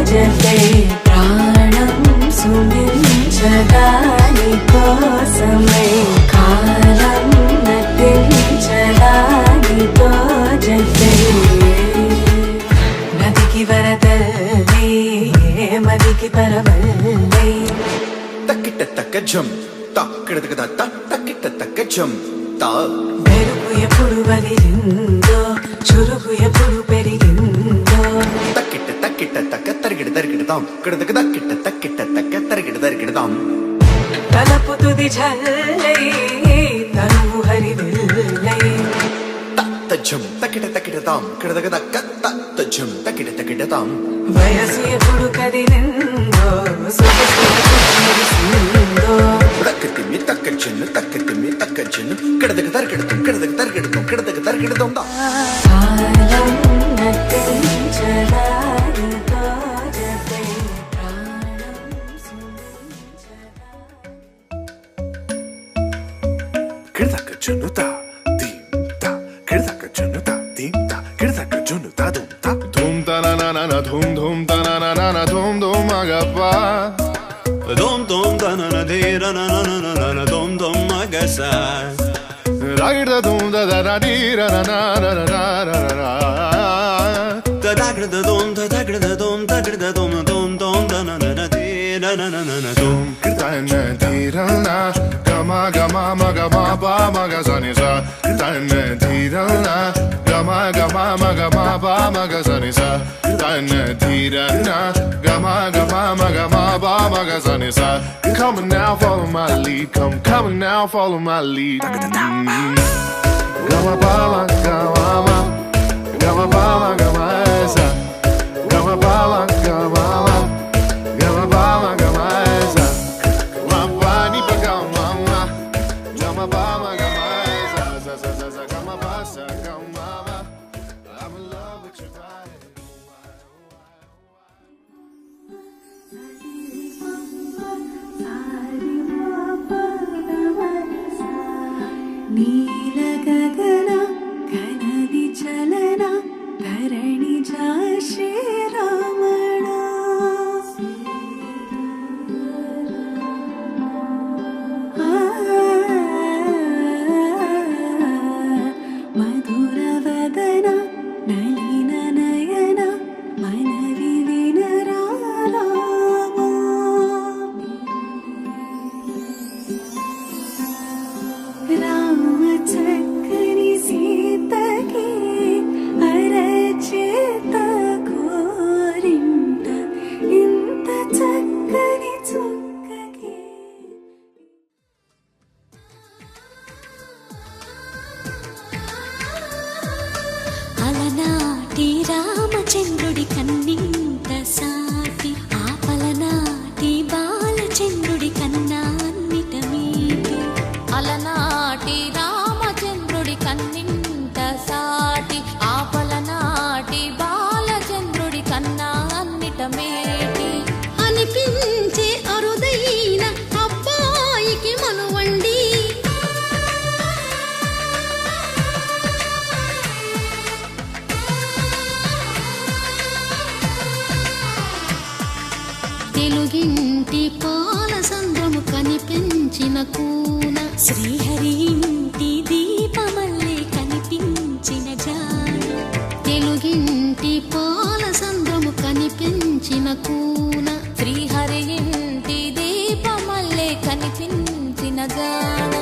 జతే ప్రాణం సుమించదాని కోసమై కాలం నటించదానితో జతే నదికి వరదల్లి మదికి పరవల్లి తక్కిట తక్క జం తక్కిట తక్కిట తక్క జం తా మెరుపు ఎప్పుడు వదిలిందో చురుకు ఎప్పుడు పెరిగిందో తక్కిట తక్కిట తక్క తరిగిడ తరిగిడదాం కిడదక తక్కిట తక్కిట తక్క తరిగిడ తరిగిడదాం తలపు తుది జల్లై తనువు హరివిల్లై తజ్జం తక్కిట తక్కిడదాం కిడదక తక్క తజ్జం తక్కిట తక్కిడదాం వయసు ఎప్పుడు కదిలిందో సొగసు మురిసిందో తక్కతిమ్మి తక్కజ్జను తక్కతిమ్మి తక్కజ్జను కిడదక తరిగిడదాం కిడదక తరిగిడదాం కిడదక తరిగిడదాం కాలం నటించదానితో జతే ప్రాణం సుమించదా కిడదక జనుతా దీం తా కిడదక జనుతా దీం తా కిడదక జనుతా దుం తా ధూం తా నా నా నా నా ధూం ధూం తా నా నా నా నా ధూం ధూం మగపా Dom dom da na na de ra na na na na na na dom dom magasa. రాగిడ ధూం దా దా దా డి రా నా నా నా నా నా నా Da da gra da dom da da gra da dom da gra da dom dom dom da na na na de ra na na na na dom. కిడదన తీరనా గమా గమా మగమా బా మగసని సా కిడదన తీరనా గమా గమా మగమా బా మగసని సా కిడదన తీరనా గమా గమా మగమా బా మగసని సా Come now, follow my lead. Come now, follow my lead. Gama bala, gama ma, gama bala, gama esa, gama bala, gama ma, gama bala, gama esa. Mabani pa gama ma, gama bala, gama esa, sa sa sa sa gama basa, gama ma. I'm in love with your body. నీల గగన ఘనది చలన ధరణి జా శ్రీరామణ మధుర వదన నలిన నయన మనవి వినరామ రామ చక్కని సీతకి అరచేత కోరింట ఇంత చక్కని చుక్కకి అలనాటి రామచంద్రుడి కన్నింత సాటి ఆపలనాటి బాలచంద్రుడి కన్నా అన్నిట మీటి అలనాటి రామచంద్రుడి కన్నింత సాటి ఆపలనాటి బాలచంద్రుడి కన్నా అన్నిట మేటి అనిపించే అరుదైన అబ్బాయికి మనువండి తెలుగింటి పాల సంద్రము కనిపించిన కూన శ్రీహరి ఇంటి దీపమల్లే కనిపించిన జాడ తెలుగింటి పాల సంద్రము కనిపించిన కూన శ్రీహరి ఇంటి దీపమల్లే కనిపించిన జాడ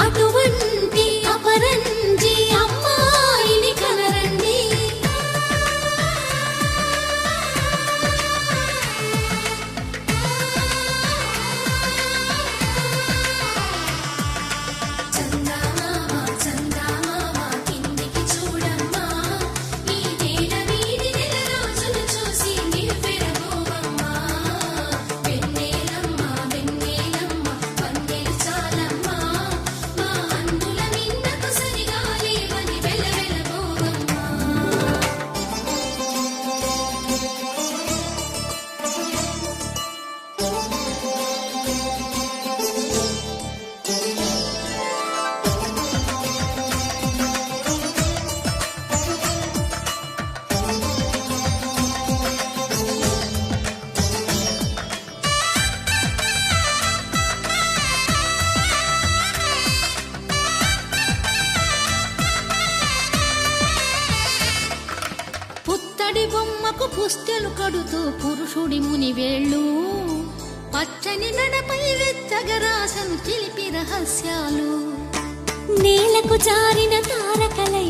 అటువంటి అపరంజి అమ్మాయిని కనరండి పుత్తడి బొమ్మకు పుస్తెలు కడుతూ పురుషుడి ముని వేళ్ళు పచ్చని మెడపై వెచ్చగరాసను చిలిపి రహస్యాలు నేలకు జారిన తారకలై